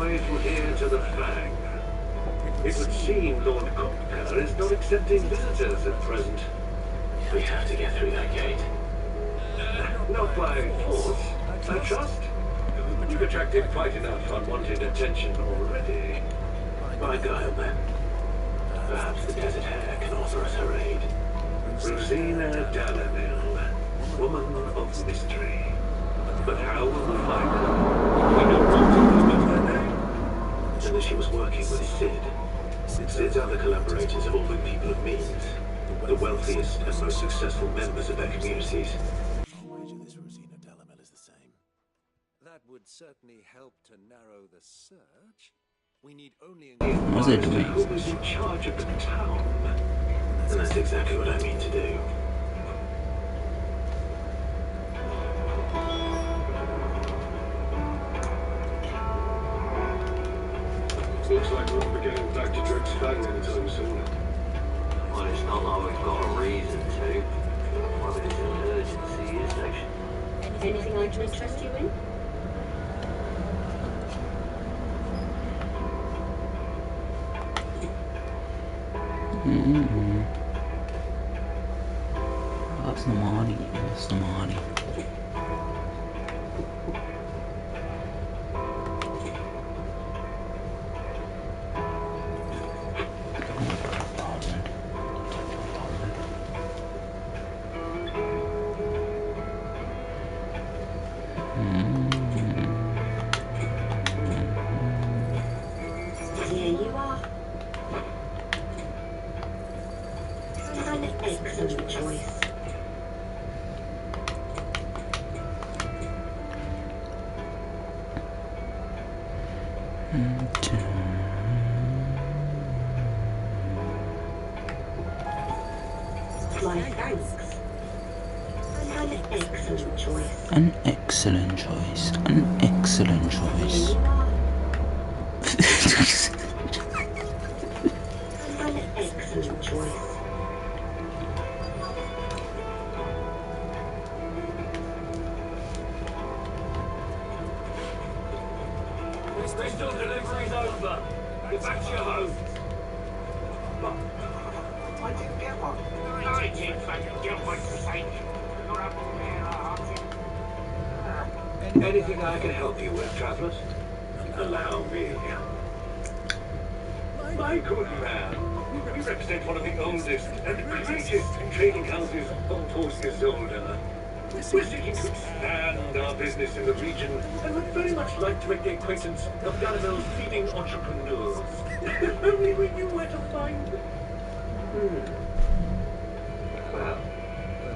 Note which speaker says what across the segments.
Speaker 1: faithful ear to the flag. It would seem Lord Copker is not accepting visitors at present.
Speaker 2: We have to get through that gate.
Speaker 1: Not by force, I trust. We've attracted quite enough unwanted attention already.
Speaker 2: By guile, then. Perhaps the Desert Hare can offer us her aid.
Speaker 1: Rosina Dallamil, woman of mystery. But how will we find her? We know nothing but her name.
Speaker 2: And that she was working with Sid. Sid's other collaborators have all been people of means. The wealthiest and most successful members of their communities.
Speaker 3: I'll wager this Rosina Dallamil is the same.
Speaker 4: That would certainly help to narrow the search. We need only...
Speaker 1: What's it doing? Who is in charge of the town?
Speaker 2: And that's exactly what I mean to do.
Speaker 1: Looks like we'll be getting back to Drake's Fang anytime soon.
Speaker 2: Well, it's not like we've got a reason to. Well, there's an urgency, is there?
Speaker 5: Anything I can interest you in?
Speaker 6: That's the money. That's the money.
Speaker 5: Here you are. An excellent choice. My thanks. An excellent choice.
Speaker 6: An excellent choice. An excellent choice.
Speaker 5: An excellent choice.
Speaker 1: Crystal delivery's over. Get back to your home. But I didn't get one. I didn't fucking get one for sake. Anything I can help you with, travellers? Allow me. My good man, we represent one of the oldest and greatest trading houses of Torskazolda. We're seeking to expand our business in the region and would very much like to make the acquaintance of Dallamil's leading entrepreneurs. Only we knew where to find them. Well,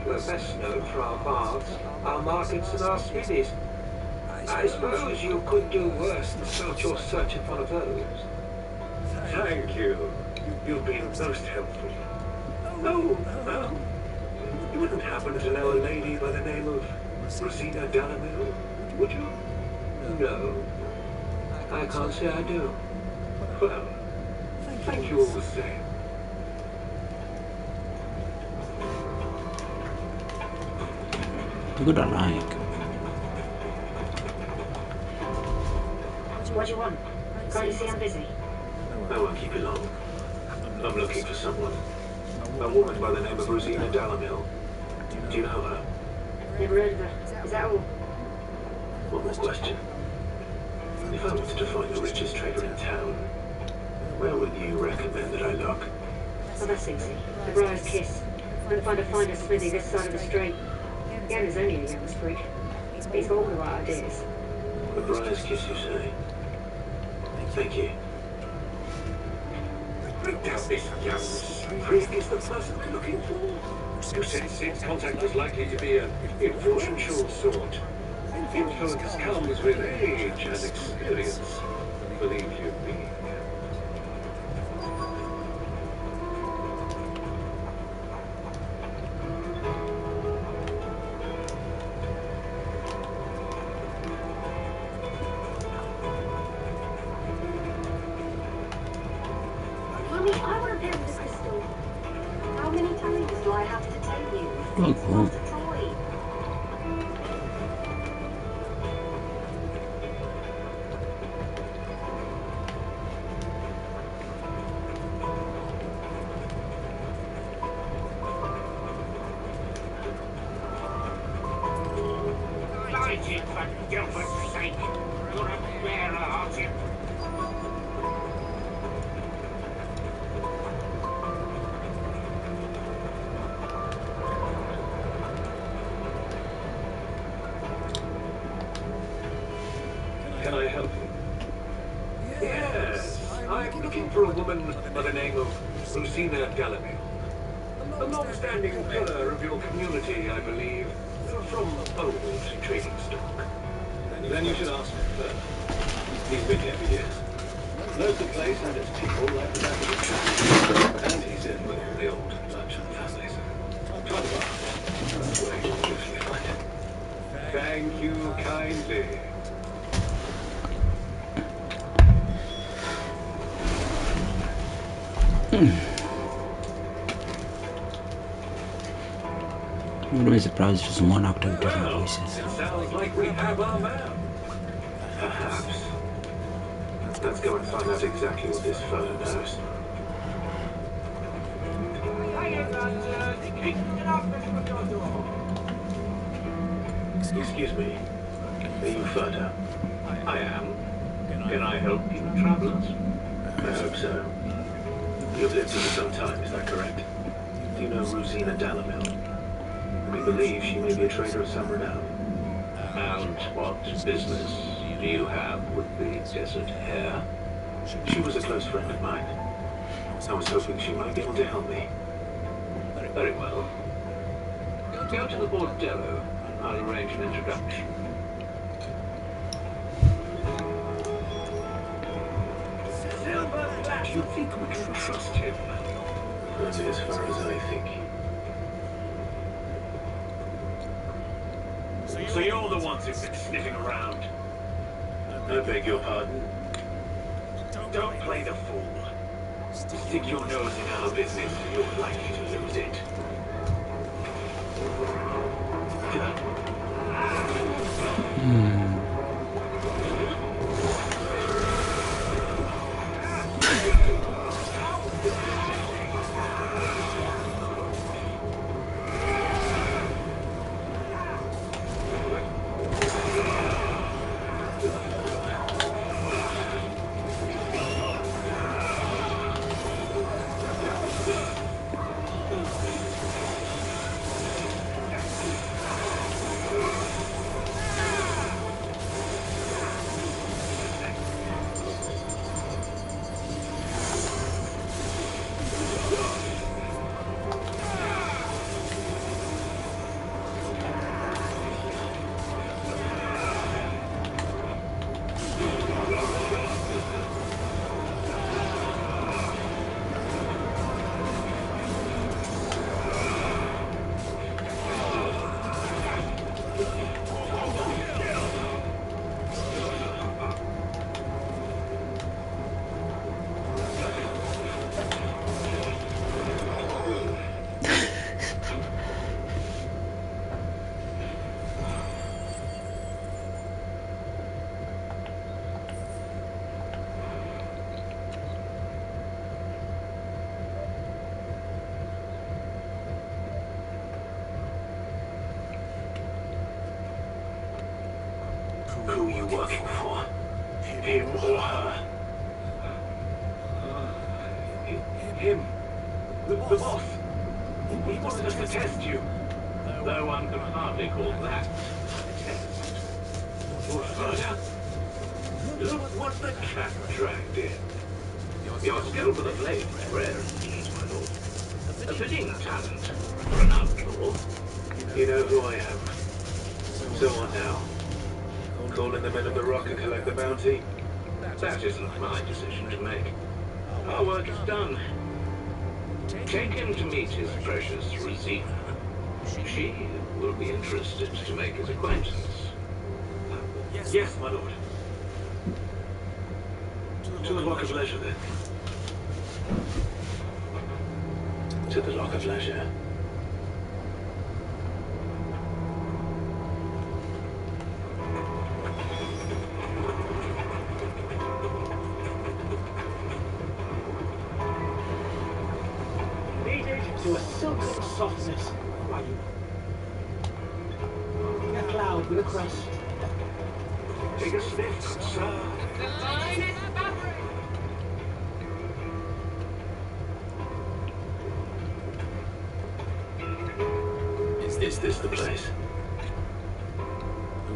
Speaker 1: we're best known for our baths, our markets and our smithies. I suppose you could do worse than start your search at one of those. Thank you. You've been most helpful. Oh, you wouldn't happen to know a lady by the name of Rosina Dallamil, would you? No. I can't say I do. Well, thank you all the same.
Speaker 6: Good, I like.
Speaker 5: What do you want? Can't you see I'm busy?
Speaker 2: I won't keep you long. I'm looking for someone. A woman by the name of Rosina Dallamil. Do you know her?
Speaker 5: Never heard of her. Is that all?
Speaker 2: One more question. If I wanted to find the richest trader in town, where would you recommend that I look?
Speaker 5: Oh, that's easy. The Briar's Kiss. We'll find a finer smithy this side of the street. Yanna's only a young sprig. He's got all the right ideas.
Speaker 2: The Briar's Kiss, you say? Thank you.
Speaker 1: Break down this young sprig is the person we're looking for. You said Sid's contact was likely to be an influential sort. Influence comes with age and experience, believe you me.
Speaker 5: Mummy, I want to play with the crystal. How many times do I have to tell you?
Speaker 6: Oh,
Speaker 5: It's
Speaker 6: cool.
Speaker 5: not a toy.
Speaker 1: I'm looking for a woman by the name of Rosina Delamere. A long-standing pillar of your community, I believe, from old trading stock.
Speaker 2: Then you should ask him further. He's been here for years. Knows the place and its people like the back of his hand. And he's in with all the old merchant families. Try to ask. That's where you'll usually find it.
Speaker 1: Thank you kindly.
Speaker 6: I'm really surprised just one actor with different voices.
Speaker 1: Sounds like we have our man.
Speaker 2: Perhaps. Let's go and find out exactly what this fellow knows. Excuse me. Are you Further?
Speaker 1: I am. Can I help you, travelers?
Speaker 2: I hope so. You've lived here for some time, is that correct? Do you know Rosina Delamere? We believe she may be a trader of some renown.
Speaker 1: And what business do you have with the desert hare?
Speaker 2: She was a close friend of mine. I was hoping she might be able to help me.
Speaker 1: Very well. Go to the bordello. I'll arrange an introduction. Do you think we can trust him?
Speaker 2: Only as far as I think.
Speaker 1: So you're the ones who've been sniffing around.
Speaker 2: I beg your pardon?
Speaker 1: Don't play the fool. Stick your nose in our business and you're likely to lose it.
Speaker 2: Who are you working for? Him or her?
Speaker 1: Him. The boss. He wanted us to test you. Though one could hardly call that a test. Or further. Look what the cat dragged in. Your skill for the blade is rare indeed, my lord. A fitting talent for an outlaw.
Speaker 2: You know who I am. So what now? Call in the men of the rock and collect the bounty?
Speaker 1: That isn't my decision to make. Our work is done. Take him to meet his precious Rosina. She will be interested to make his acquaintance. Yes, my lord.
Speaker 2: To the Lock of Leisure, then. To the Lock of Leisure.
Speaker 7: To a silken softness, why you? A cloud with a crest.
Speaker 1: Take a sniff, sir.
Speaker 5: The line is bubbling.
Speaker 2: Is this the place?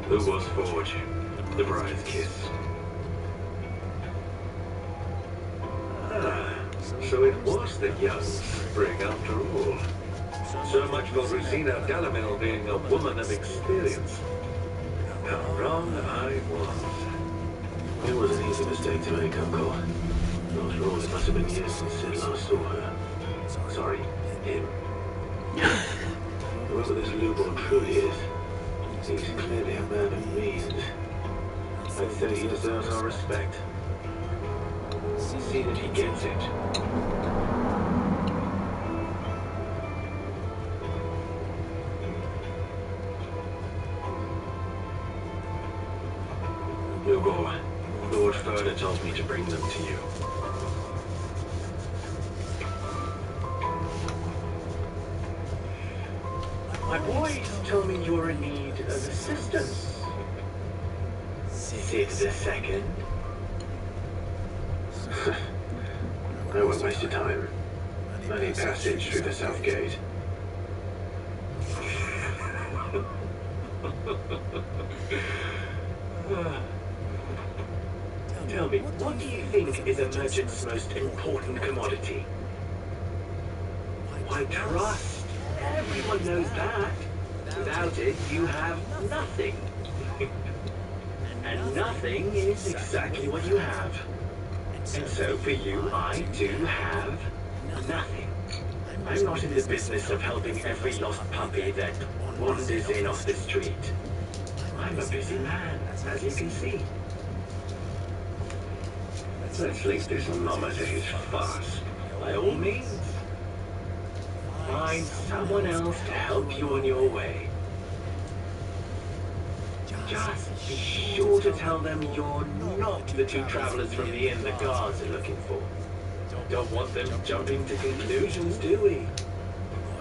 Speaker 1: Who was Forge? The bride's kiss.
Speaker 2: So it was the young sprig after all. So much for Rosina Delamil being a woman of experience. How wrong I was. It was an easy mistake to make, Uncle. After all, it must have been years since Sid last saw her. Sorry, him. Whoever this Lubor truly is, he's clearly a man of means. I'd say he deserves our respect. See that he gets it. Lubor, Lord Furder told me to bring them to you. My boys told me you're in need of assistance. Sid the Second. I won't waste your time. I need passage through the south gate. Tell me, what do you think is a merchant's most important commodity? Why, trust. Everyone knows that. Without it, you have nothing. And nothing is exactly what you have. And so for you, I do have nothing. I'm not in the business of helping every lost puppy that wanders in off the street. I'm a busy man, as you can see. Let's leave this mama to his farce. By all means. Find someone else to help you on your way. Just be sure to tell them you're not the two travelers from the inn the guards are looking for. Don't want them jumping to conclusions, do we?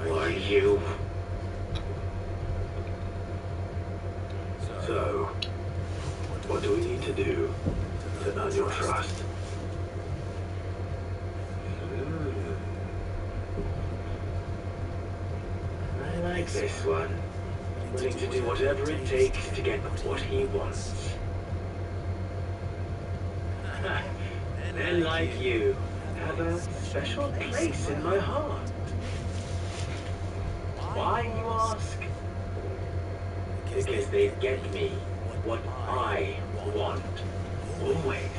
Speaker 2: Or you? So, what do we need to do to earn your trust? I like this one. Willing to do whatever it takes to get what he wants. Men like you have a special place in my heart. Why, you ask? Because they get me what I want. Always.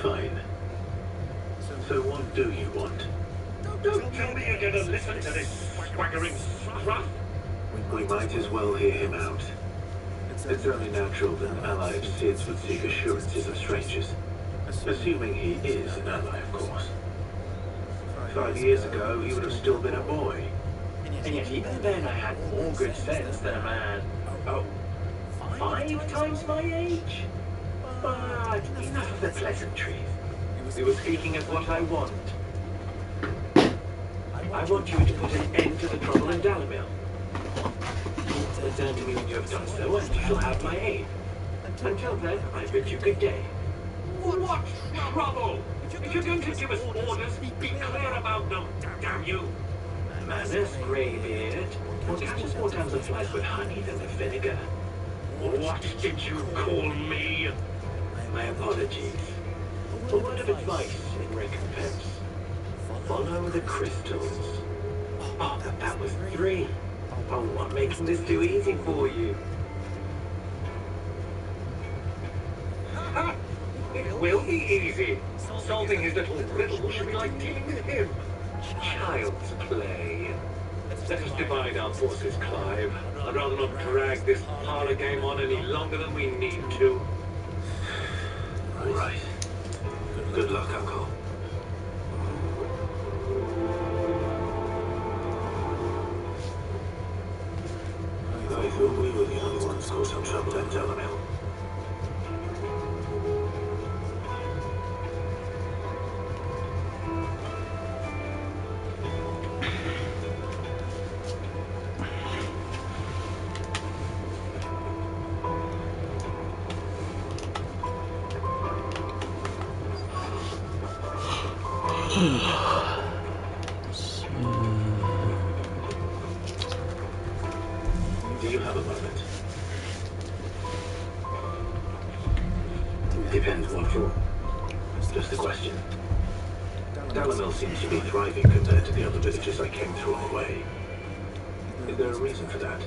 Speaker 2: Fine. So what do you want? Don't tell me you're gonna listen to this swaggering scruff. We might as well hear him out. It's only natural that an ally of Sid's would seek assurances of strangers. Assuming he is an ally, of course. 5 years ago, he would have still been a boy. And yet even then I had more good sense than a man, 5 times my age? But enough of the pleasantries. We were speaking of what I want. I want you to put an end to the trouble in Delamil. Return to me when you have done so, and you shall have my aid. Until then, I bid you good day. What trouble? If you're going to give us orders, be clear about them, damn you! Manners, Greybeard. One catches more damselflies with honey than with vinegar. What did you call me? My apologies. A word of advice in recompense. Follow the crystals. Oh, that was 3. Oh, I'm making this too easy for you. Ha! It will be easy. Solving his little riddle should be like dealing with him. Child's play. Let us divide our forces, Clive. I'd rather not drag this parlor game on any longer than we need to. All right. Good luck, Uncle. I thought we were the only ones causing trouble in Delamil. Do you have a moment? Depends what for. Just a question. Dalamel seems to be thriving compared to the other villages I came through on the way. Is there a reason for that?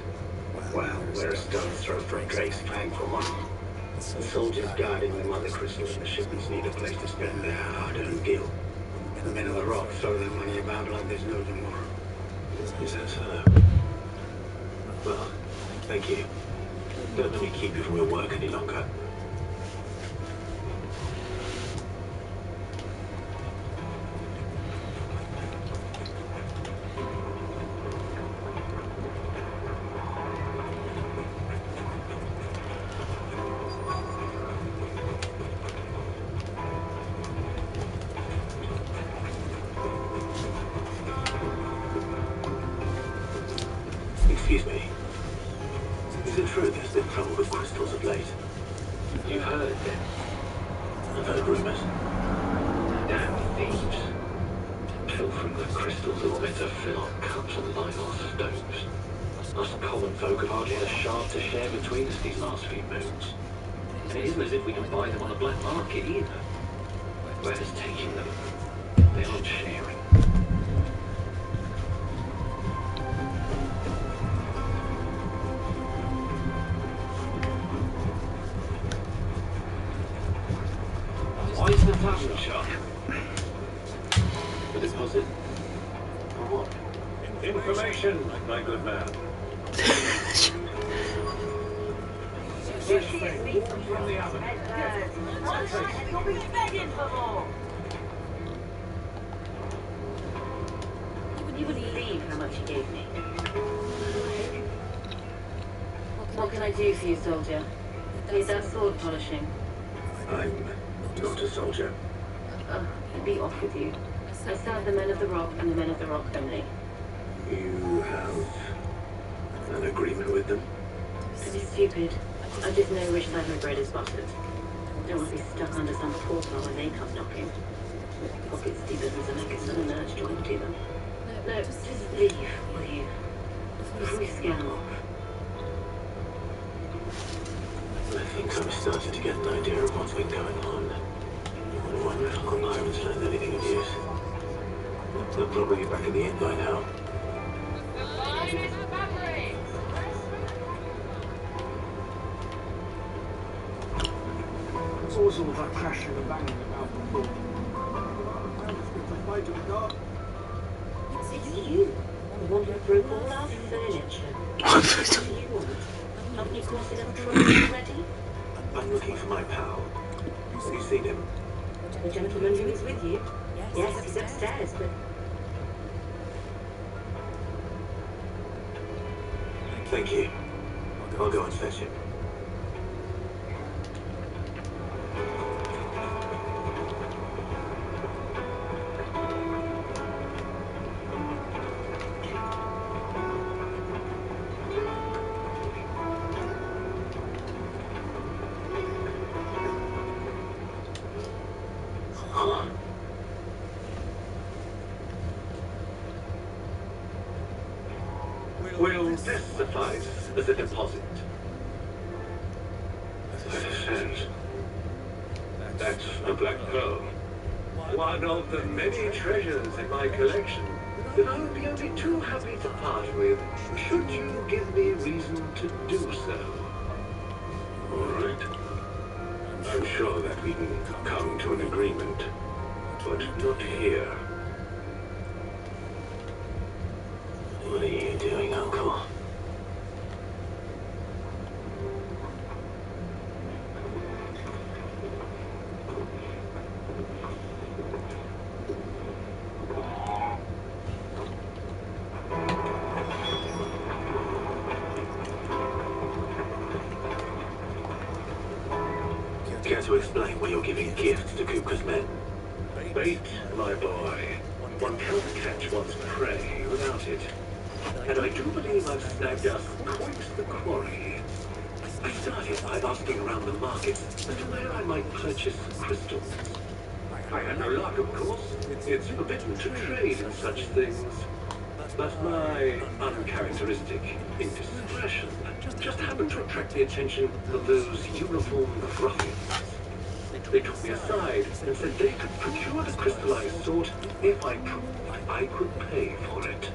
Speaker 1: Well, we're a stone's throw from Drake's fang for one. The soldiers guarding the mother crystal and the shipments need a place to spend their hard-earned gil. The men of the rock throw their money about like there's no tomorrow.
Speaker 2: Is that so? Well, thank you. Don't let me keep you from your work any longer. Excuse me. Is it true there's been trouble with crystals of late?
Speaker 1: You've heard them.
Speaker 2: I've heard rumors.
Speaker 1: Damn thieves. Pilfering the crystals are meant to fill our cups and line our stones. Us common folk have hardly had a shard to share between us these last few moons. And it isn't as if we can buy them on the black market either. Whoever's taking them, they aren't sharing.
Speaker 2: Why is the tavern shut? The deposit? For what?
Speaker 1: Information, my good man.
Speaker 2: From the oven.
Speaker 5: You'll be begging for more. You wouldn't believe how much he gave me. What can I do for you, soldier? Need that sword polishing?
Speaker 2: I'm not a soldier.
Speaker 5: Be off with you. I serve the men of the rock and the men of the rock only.
Speaker 2: You have an agreement with them?
Speaker 5: Don't be stupid. I just know which side my bread is buttered. Don't want to be stuck under some portal when they come knocking. Pockets deeper than Zemeckis and an urge to empty them. No, just leave, will you? Before we scan off.
Speaker 2: I think I'm starting to get an idea of what's been going on. I wonder if Uncle Byron's learned anything of use. They'll probably be back at the inn by now.
Speaker 7: What was all that crashing and banging about before? Fight to the guard.
Speaker 5: It's you. The one who broke all our furniture. What do you want? Haven't you caused enough trouble already?
Speaker 2: I'm looking for my pal. Have you seen him?
Speaker 5: The gentleman who is with you? Yes, he's upstairs, but...
Speaker 2: Thank you. I'll go and fetch him.
Speaker 1: Will this suffice as a deposit? That's a black pearl. One of the many treasures in my collection that I would be only too happy to part with, should you give me reason to do so.
Speaker 2: All right. I'm sure that we can come to an agreement, but not here. What are you doing, Uncle? Care to explain why you're giving gifts to Kupka's men?
Speaker 1: Bait, my boy. One can't catch one's prey without it. And I do believe I've snagged us quite the quarry. I started by asking around the market as to where I might purchase crystals. I had no luck, of course. It's forbidden to trade in such things. But my uncharacteristic indiscretion just happened to attract the attention of those uniformed ruffians.
Speaker 2: They took me aside and said they could procure the crystallized sword if I proved I could pay for it.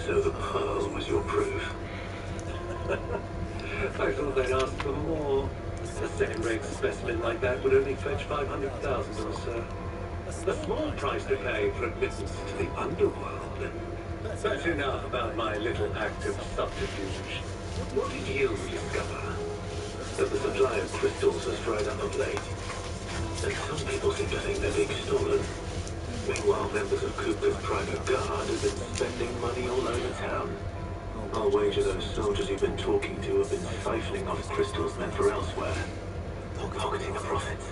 Speaker 2: So the pearl was your proof? I thought they'd ask for more. A second-rate specimen like that would only fetch 500,000 or so. A small price to pay for admittance to the underworld. That's enough about my little act of subterfuge. What did you discover? That the supply of crystals has dried up of late. And some people seem to think they're being stolen. Meanwhile, members of Cooper's private guard have been spending money all over town. I'll wager those soldiers you've been talking to have been siphoning off crystals meant for elsewhere. Pocketing the profits.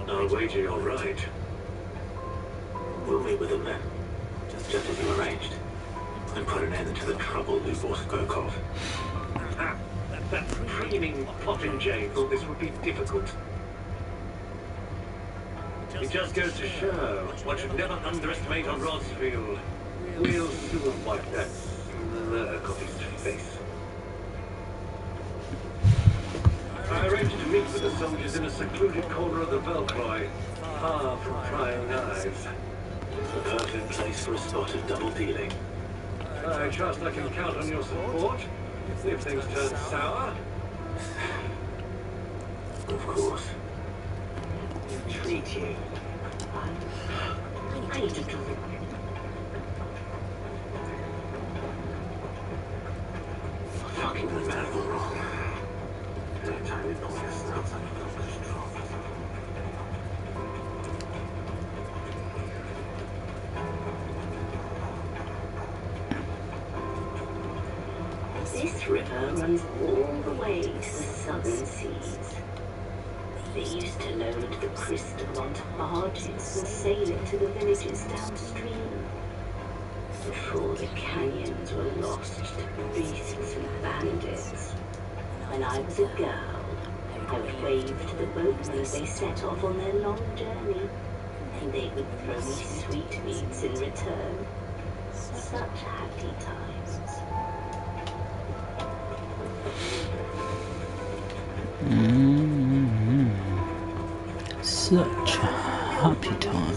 Speaker 2: I'll wager you're right. We'll meet with them then. Just as you arranged. And put an end to the trouble Lubor spoke of. That preening popinjay thought this would be difficult. It just goes to show one should never underestimate a Rodsfield. We'll soon wipe that smirk off his face. I arranged to meet with the soldiers in a secluded corner of the Velcroy, far from prying eyes. The perfect place for a spot of double dealing. I trust I can count on your support if things turn sour.
Speaker 1: Of course. Treat you. I need to talk. Fucking the man wrong. Anytime you pull your snuts, I feel this drop. This river runs all the way to the southern seas. They used to load the crystal onto barges and sail it to the villages downstream. Before the canyons were lost to beasts and bandits. When I was a girl, I would wave to the boatmen as they set off on their long journey, and they would throw me sweetmeats in return. Such happy times.
Speaker 6: Such a happy time.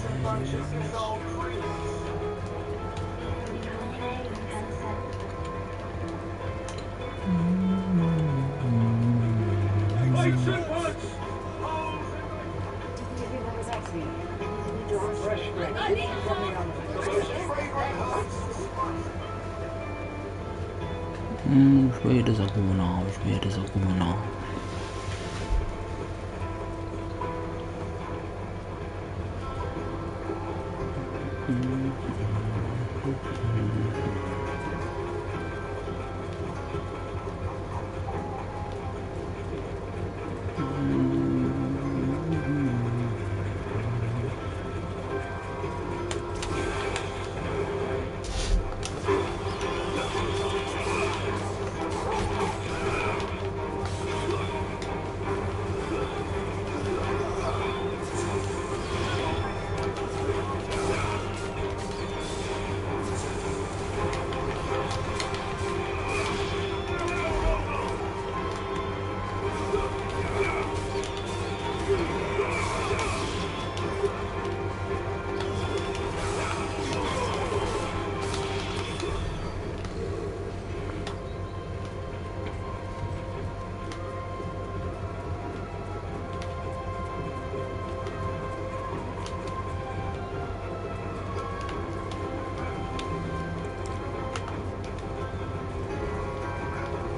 Speaker 6: Which way does it go now? Which way does it go now?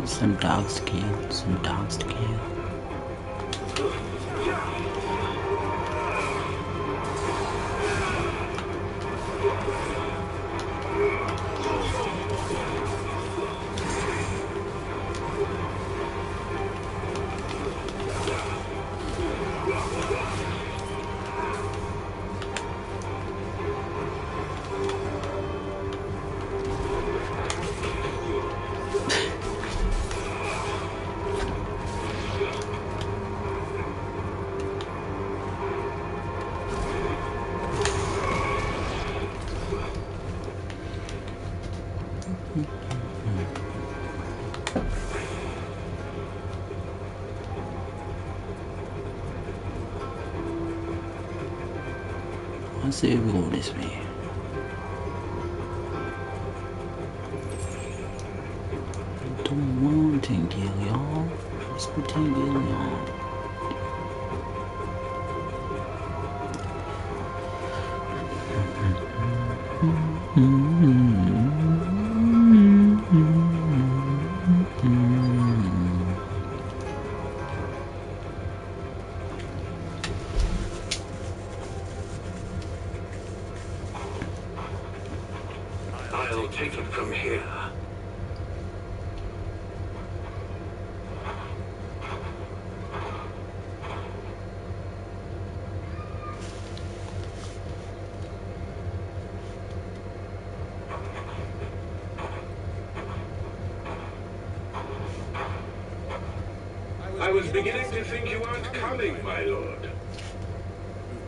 Speaker 6: Some dogs to kill, some dogs to kill. セーブ号ですね。Don't want to kill y'all. Just to kill y'all.
Speaker 2: I'll take it from here. I was beginning to think you weren't coming, my lord.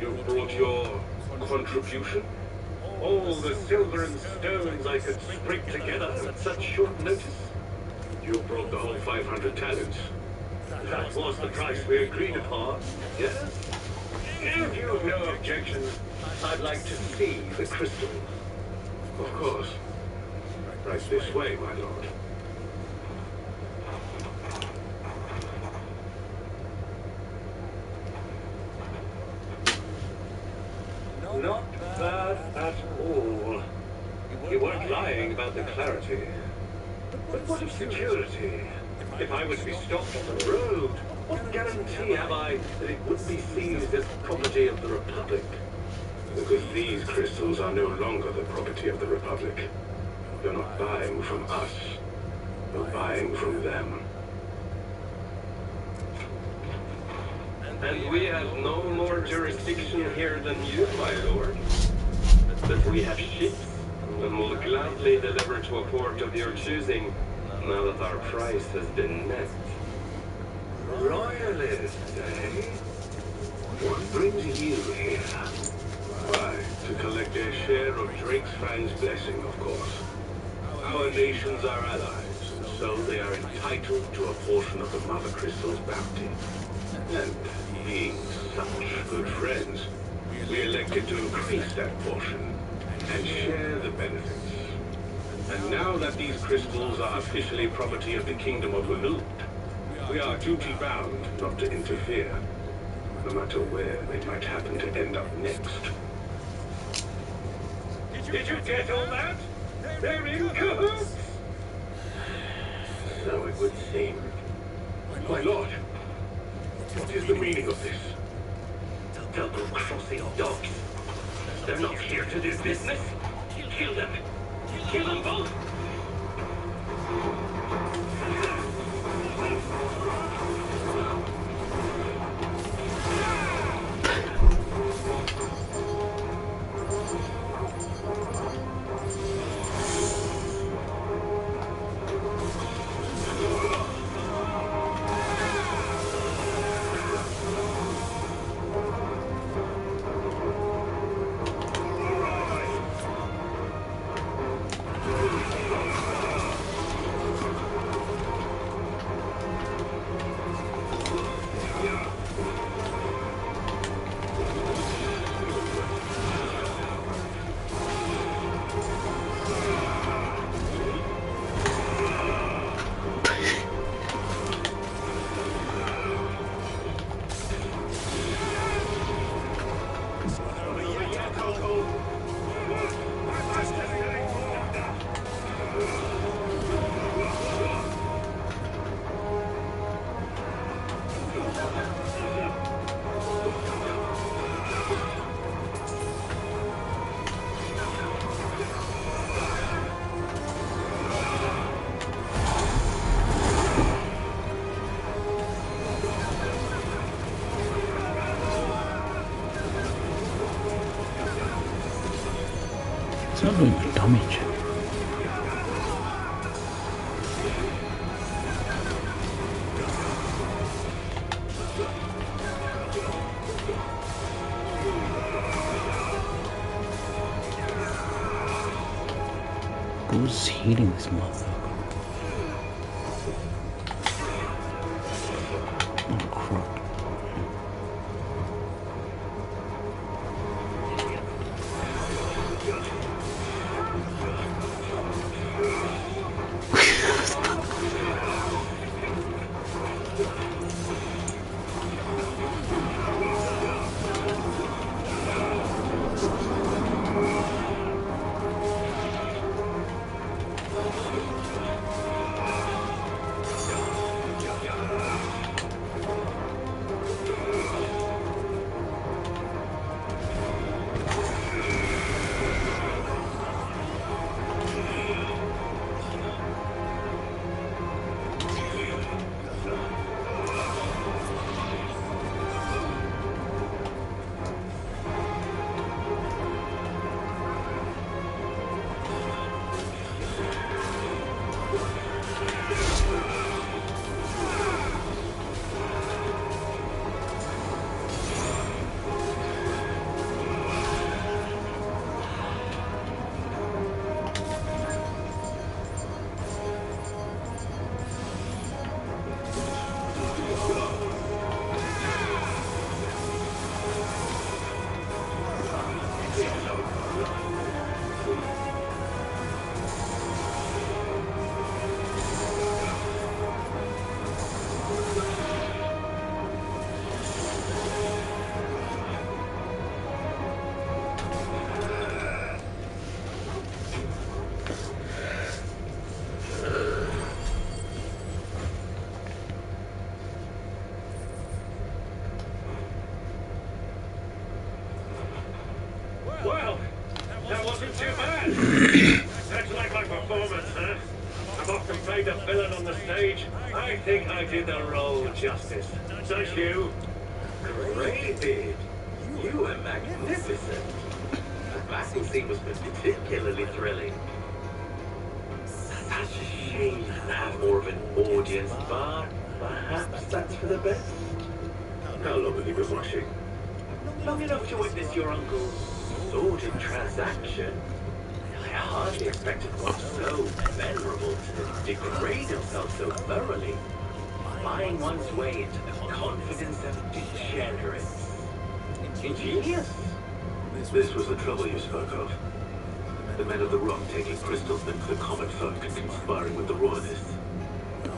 Speaker 2: You brought your contribution? All the silver and stones I could scrape together at such short notice? You brought the whole 500 talents. That was the price we agreed upon, yes? If you've no objection, I'd like to see the crystal. Of course. Right this way, my lord. Not bad at all. You weren't lying about the clarity. But what of security? If I were to be stopped on the road, what guarantee have I that it wouldn't be seized as property of the Republic? Because these crystals are no longer the property of the Republic. You're not buying from us. You're buying from them. And we have no more jurisdiction here than you, my lord. But we have ships, and will gladly deliver to a port of your choosing, now that our price has been met. Royalist, eh? What brings you here? Why, to collect a share of Drake's Fan's blessing, of course. Our nations are allies, and so they are entitled to a portion of the Mother Crystal's bounty. And being such good friends, we elected to increase that portion and share the benefits. And now that these crystals are officially property of the Kingdom of Ulud, we are duty-bound not to interfere, no matter where they might happen to end up next. Did you get all that? They're in cahoots! So it would seem. My lord, what is the meaning of this? Double-crossing dogs. They're not here to do business. Kill them. Kill them both.
Speaker 6: It's not doing much damage. Who's healing this motherfucker? Oh crap.
Speaker 2: That's like my performance, huh? I've often played a villain on the stage. I think I did the role justice. Don't you?
Speaker 1: Greybeard, you were magnificent. The battle scene was particularly thrilling. Such a shame you didn't have more of an audience, but perhaps that's for the best.
Speaker 2: How long have you been watching?
Speaker 1: Long enough to witness your uncle's sordid transaction. I hardly expected one so venerable to degrade himself so thoroughly, buying one's way into the confidence of degenerates. Ingenious.
Speaker 2: This was the trouble you spoke of. The men of the Rock taking crystals meant for the common folk and conspiring with the Royalists.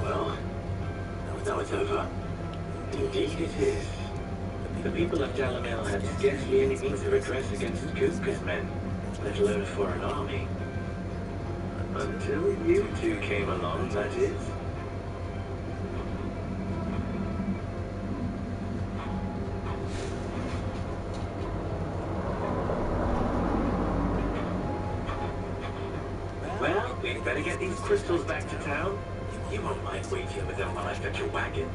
Speaker 2: Well, now it's over.
Speaker 1: Indeed it is. The people of Dalamel had scarcely any means of redress against Kuzka's men, let alone a foreign army. Until you two came along, that is. Well, we'd better get these crystals back to town. You won't mind waiting with them while I fetch a wagon.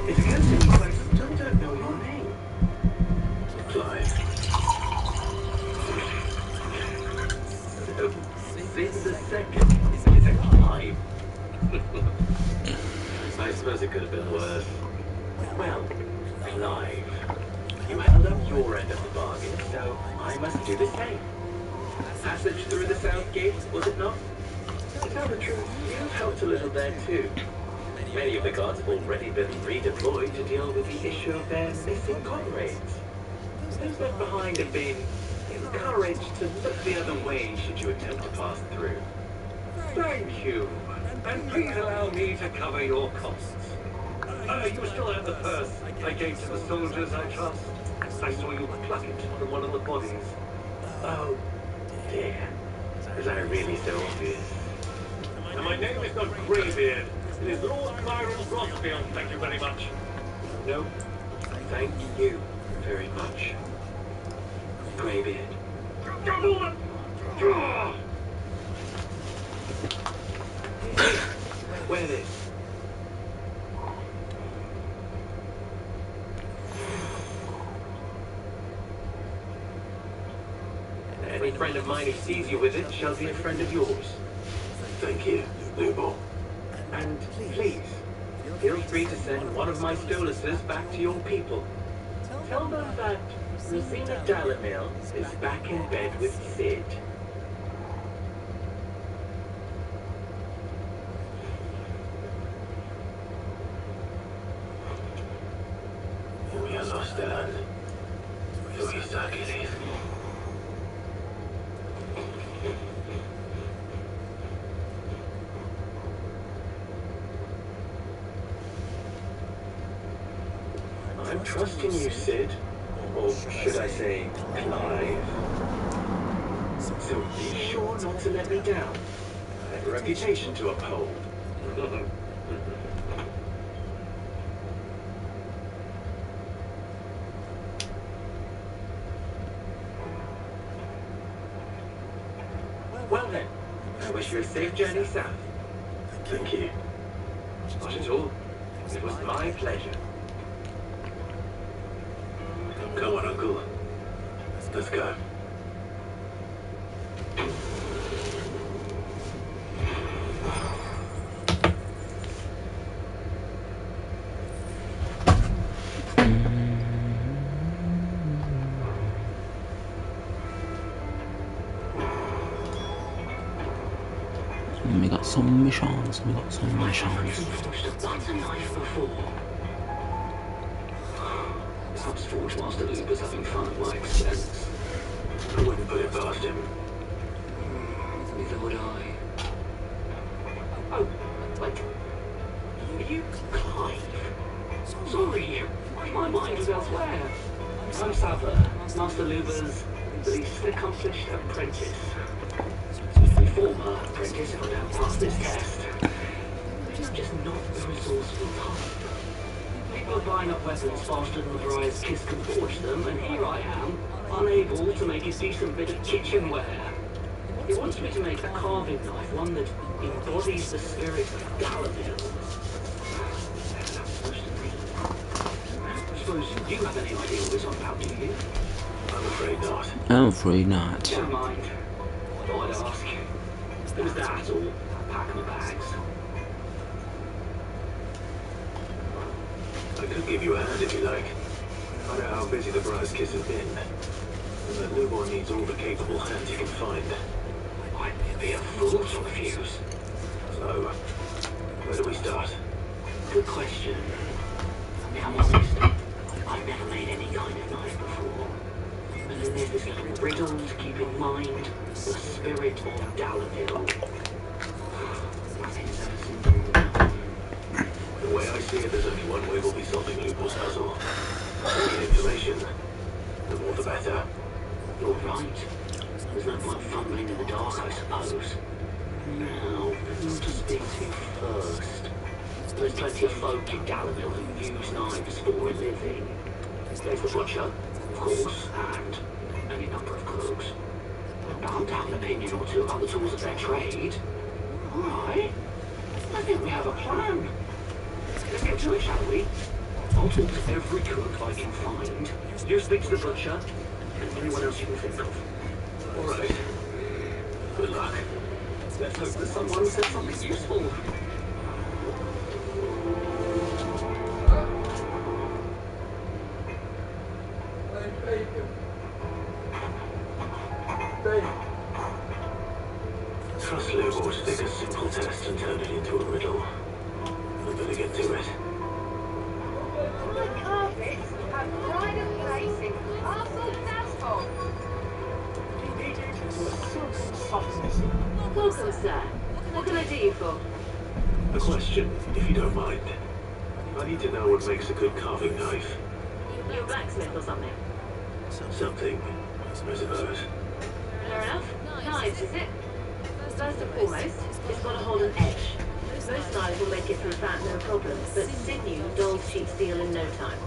Speaker 1: It occurs to me I still don't know your name.
Speaker 2: Clive.
Speaker 1: Sid the Second is a Clive.
Speaker 2: I suppose it could have been worse.
Speaker 1: Well, Clive, you held up your end of the bargain, so I must do the same. Passage through the South Gate, was it not? To tell the truth, you've helped a little there too. Many of the guards have already been redeployed to deal with the issue of their missing comrades. Those left behind have been encouraged to look the other way should you attempt to pass through.
Speaker 2: Thank you. And please allow me to cover your costs. You still have the purse I gave to the soldiers, I trust. I saw you pluck it from one of the bodies.
Speaker 1: Oh, dear. Was I really so obvious?
Speaker 2: And my name is not Greybeard. It is Lord Byron Rossfield, thank you very much.
Speaker 1: No, thank you very much. Greybeard. Wear this. Any friend of mine who sees you with it shall be a friend of yours.
Speaker 2: Thank you, Lubo.
Speaker 1: And please, feel free to send one of my stoluses back to your people. Tell them that Rosina Dalamil is back in bed with Sid.
Speaker 2: We are lost land. So we start getting.
Speaker 1: I'm trusting you, Sid. Or should I say, Clive. So be sure not to let me down. I have a reputation to uphold. Well then, I wish you a safe journey south.
Speaker 2: Thank you.
Speaker 1: Not at all. It was my pleasure.
Speaker 2: Come on, Uncle. Let's go.
Speaker 6: We got some missions,
Speaker 5: What's a knife before?
Speaker 2: Perhaps Forge Master Loop is having fun at my expense. I wouldn't put it past him.
Speaker 5: Neither would I.
Speaker 1: Oh, wait. Are you Clive? Sorry, my mind was elsewhere.
Speaker 7: I'm Sava, Master Luber's least accomplished apprentice. Former apprentice if I don't pass this test. I'm just not the resourceful type. People are buying up weapons faster than the Briar's kids can forge them, and here I am, unable to make a decent bit of kitchenware. He wants me to make a carving knife, one that embodies the spirit of Galaville. I suppose you have any idea what it's all about, do you?
Speaker 2: I'm afraid not.
Speaker 6: I'm afraid not.
Speaker 7: Never mind. Thought I'd ask. It was that, or pack my bags.
Speaker 2: I could give you a hand if you like. I know how busy the Briar's Kiss has been. And that newborn needs all the capable hands you can find.
Speaker 7: I'd be a fool to refuse.
Speaker 2: So, where do we start?
Speaker 7: Good question. If I'm honest, I've never made any kind of knife before. And then there's this little riddle to keep in mind. The spirit of Galaville. Nothing's ever simple.
Speaker 2: The way I see it, there's only one way we'll be solving Lupul's puzzle. The more information, the more the better.
Speaker 7: You're right. There's no point fumbling in the dark, I suppose. Now, who to speak to first? There's plenty of folk in Galaville who use knives for a living. There's the butcher, of course, and any number of cooks. They're bound to have an opinion or two about the tools of their trade. Alright. I think we have a plan. Let's get to it, shall we? I'll talk to every cook I can find. You speak to the butcher, and anyone else you can think of.
Speaker 2: Alright. Good luck.
Speaker 7: Let's hope that someone says something useful.
Speaker 2: Trust Lupul to take a simple test and turn it into a riddle. I better get to it.
Speaker 8: The carpets have pride of place in Castle Fastball.
Speaker 5: Welcome, sir. What can I do you for?
Speaker 2: A question, if you don't mind. I need to know what makes a good carving knife.
Speaker 5: You're a blacksmith or something?
Speaker 2: Something, I suppose.
Speaker 5: Fair enough. Knives, is it? First and foremost, it's got to hold an edge. Most knives will make it through fat, no problem, but sinew dulls cheap steel in no time.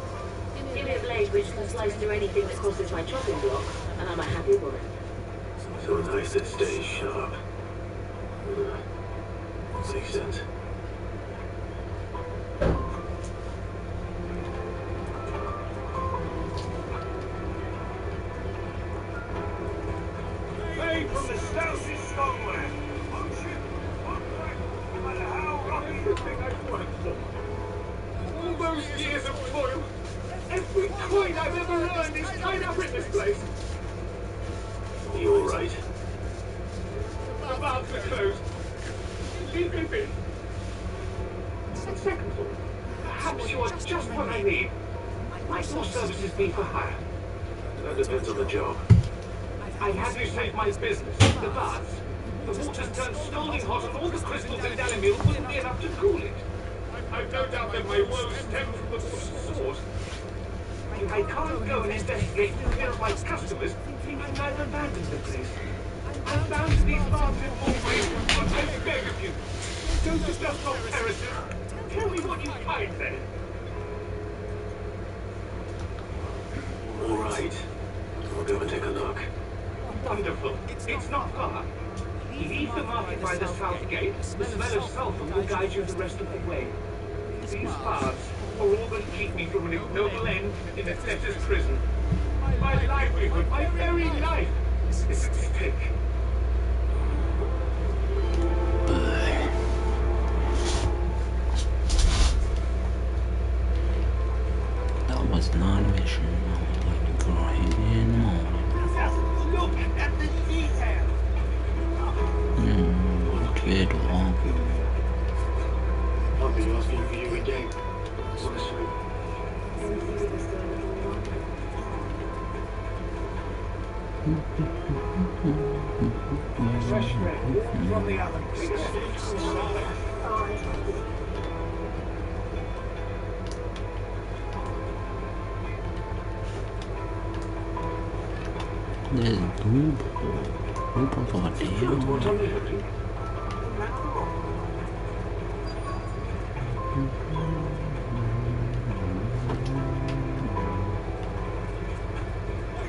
Speaker 5: Give me a blade which can slice through anything that crosses my chopping block, and I'm a happy woman.
Speaker 2: So a knife that stays sharp. Makes sense.
Speaker 1: Made from the stoutest stoneware. One chip, one crack, no matter how rocky the thing I've worked for. All those years of toil, every coin I've ever earned is tied up in this place.
Speaker 2: You alright?
Speaker 1: The bars are closed. Leave me be. And second thought, perhaps you are just what I need. Might your services be for hire?
Speaker 2: That depends on the job.
Speaker 1: I had you save my business, the baths. The water's turned scalding hot and all the crystals in Dalimil wouldn't be enough to cool it. I've no doubt that my woes stem from the source. I can't go and investigate for fear of my customers thinking I've abandoned the place. I'm bound to these baths in all ways, but I beg of you, don't just not terraces. Tell me what you find there.
Speaker 2: Alright. I'll go and take a look.
Speaker 1: Wonderful. It's not far. Leave the market by the south gate. The smell of sulphur will guide you the rest of the way. These paths are all that keep me from an ignoble end in a debtor's prison. My livelihood, my very life, is at stake.
Speaker 6: That was not a mission. I would like to go ahead in the morning.
Speaker 1: Just look at the detail.
Speaker 6: Good one.
Speaker 7: I'll be asking for you again. Honestly.
Speaker 1: Fresh bread from the oven.
Speaker 6: There's a loophole. Loopholes over
Speaker 2: Good, what
Speaker 6: there.
Speaker 2: are you doing?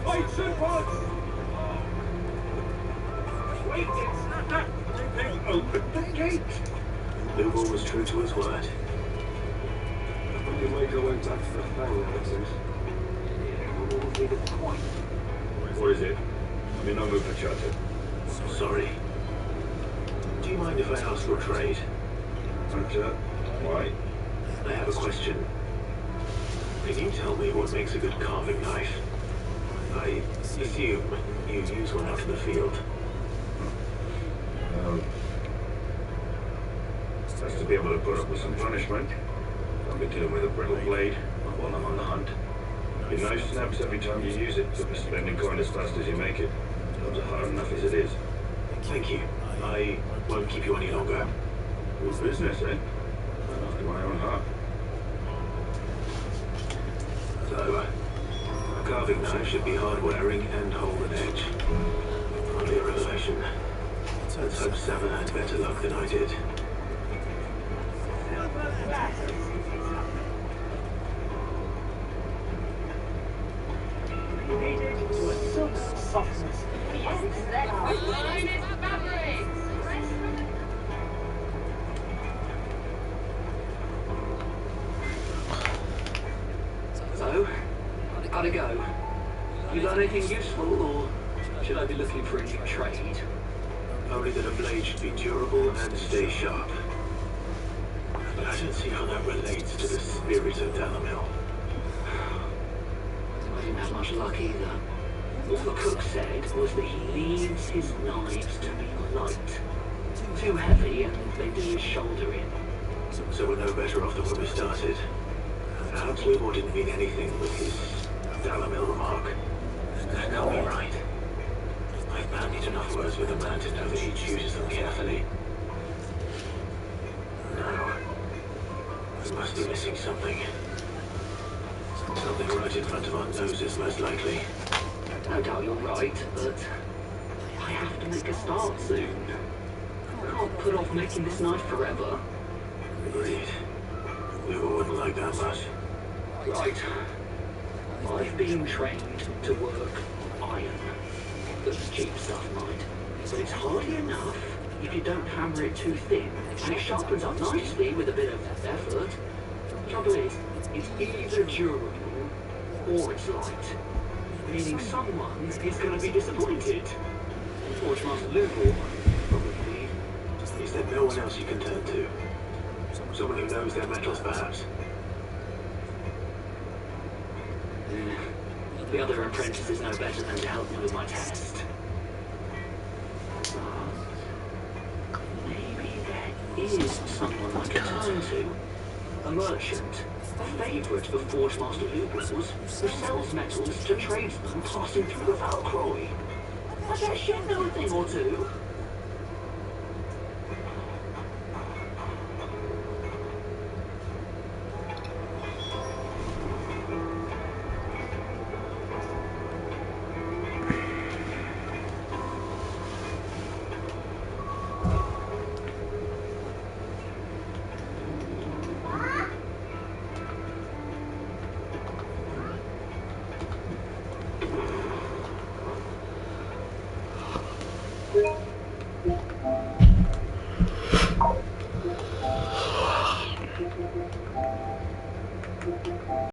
Speaker 2: Wait, Super! Wait, it's not that. They opened the gate.
Speaker 7: Lugal was true to his word.
Speaker 2: We can make our way back to the Fang now, it seems.
Speaker 9: What is it? I'm in no mood for chatter.
Speaker 7: Sorry. Do you mind if I ask your trade?
Speaker 9: Why?
Speaker 7: I have a question. Can you tell me what makes a good carving knife? I assume you use one out in the field.
Speaker 9: Has to be able to put up with some punishment. I've been dealing with a brittle blade while I'm on the hunt. Your knife snaps every time you use it, so be spending coin as fast as you make it. Jobs are hard enough as it is.
Speaker 7: Thank you. I won't keep you any longer.
Speaker 9: Good business, eh? After my own heart.
Speaker 7: So, a carving knife should be hard-wearing and hold an edge. Hardly a revelation. Let's hope Sava had better luck than I did.
Speaker 8: Softness. Yes, that's finest fabrics.
Speaker 7: So, gotta go. You learn anything useful, or should I be looking for a new trade? Only that a blade should be durable and stay sharp. But I don't see how that relates to the spirit of Dalamil. I didn't have much luck either. All the cook said was that he leaves his knives to be light. Too heavy and they do his shoulder in. So we're no better off than when we started. Perhaps Lugal didn't mean anything with his Dalamil remark. That can't be right. I've bandied enough words with the man to know that he chooses them carefully. No. We must be missing something. Something right in front of our noses, most likely. No doubt you're right, but I have to make a start soon. I can't put off making this knife forever. Agreed. Lugal wouldn't like that much. Right. I've been trained to work iron. That's cheap stuff, mind. But it's hardly enough if you don't hammer it too thin, and it sharpens up nicely with a bit of effort. Trouble is, it's either durable or it's light, meaning someone is going to be disappointed. Forge Master Lugal, probably. Is there no one else you can turn to? Someone who knows their metals, perhaps? The other apprentices know better than to help me with my test. Maybe there is someone I can turn to. A merchant. A favourite of Forge Master Lugal's, who sells metals to tradesmen passing through the Valcroy. I bet she'll know a thing or two.